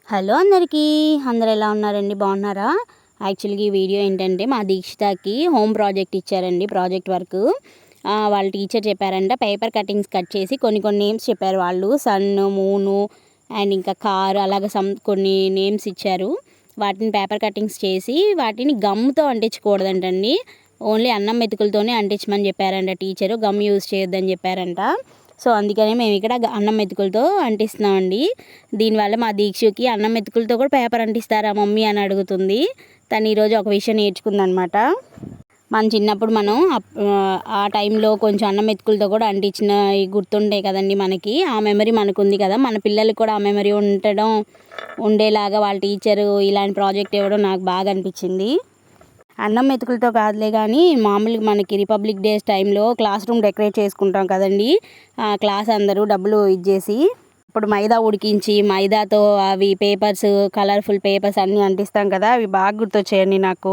Hello అందరికీ, అందరు ఎలా ఉన్నారండి? బాగున్నారా? యాక్చువల్గా ఈ వీడియో ఏంటంటే మా దీక్షితకి హోమ్ ప్రాజెక్ట్ ఇచ్చారండి, ప్రాజెక్ట్ వర్క్. వాళ్ళ టీచర్ చెప్పారంట పేపర్ కటింగ్స్ కట్ చేసి కొన్ని కొన్ని నేమ్స్ చెప్పారు వాళ్ళు. సన్, మూను అండ్ ఇంకా కారు అలాగ కొన్ని నేమ్స్ ఇచ్చారు. వాటిని పేపర్ కటింగ్స్ చేసి వాటిని గమ్తో అంటించకూడదంటండి, ఓన్లీ అన్నం మెతుకులతోనే అంటించమని చెప్పారంట టీచరు. గమ్ యూజ్ చేయొద్దని చెప్పారంట. సో అందుకనే మేము ఇక్కడ అన్నం మెతుకులతో అంటిస్తున్నామండి. దీనివల్ల మా దీక్షకి అన్నం మెతుకులతో కూడా పేపర్ అంటిస్తారా మమ్మీ అని అడుగుతుంది. తను ఈరోజు ఒక విషయం నేర్చుకుందనమాట. మన చిన్నప్పుడు మనం ఆ టైంలో కొంచెం అన్నం మెతుకులతో కూడా అంటించిన గుర్తుంటాయి కదండి మనకి. ఆ మెమరీ మనకు ఉంది కదా, మన పిల్లలకి కూడా ఆ మెమరీ ఉండేలాగా వాళ్ళ టీచరు ఇలాంటి ప్రాజెక్ట్ ఇవ్వడం నాకు బాగా అనిపించింది. అన్నం మెతుకులతో కాదులే కానీ మామూలుగా మనకి రిపబ్లిక్ డేస్ టైంలో క్లాస్ రూమ్ డెకరేట్ చేసుకుంటాం కదండి. క్లాస్ అందరూ డబ్బులు ఇచ్చేసి ఇప్పుడు మైదా ఉడికించి మైదాతో అవి పేపర్స్, కలర్ఫుల్ పేపర్స్ అన్నీ అంటిస్తాం కదా, అవి బాగా గుర్తొచ్చాయండి నాకు.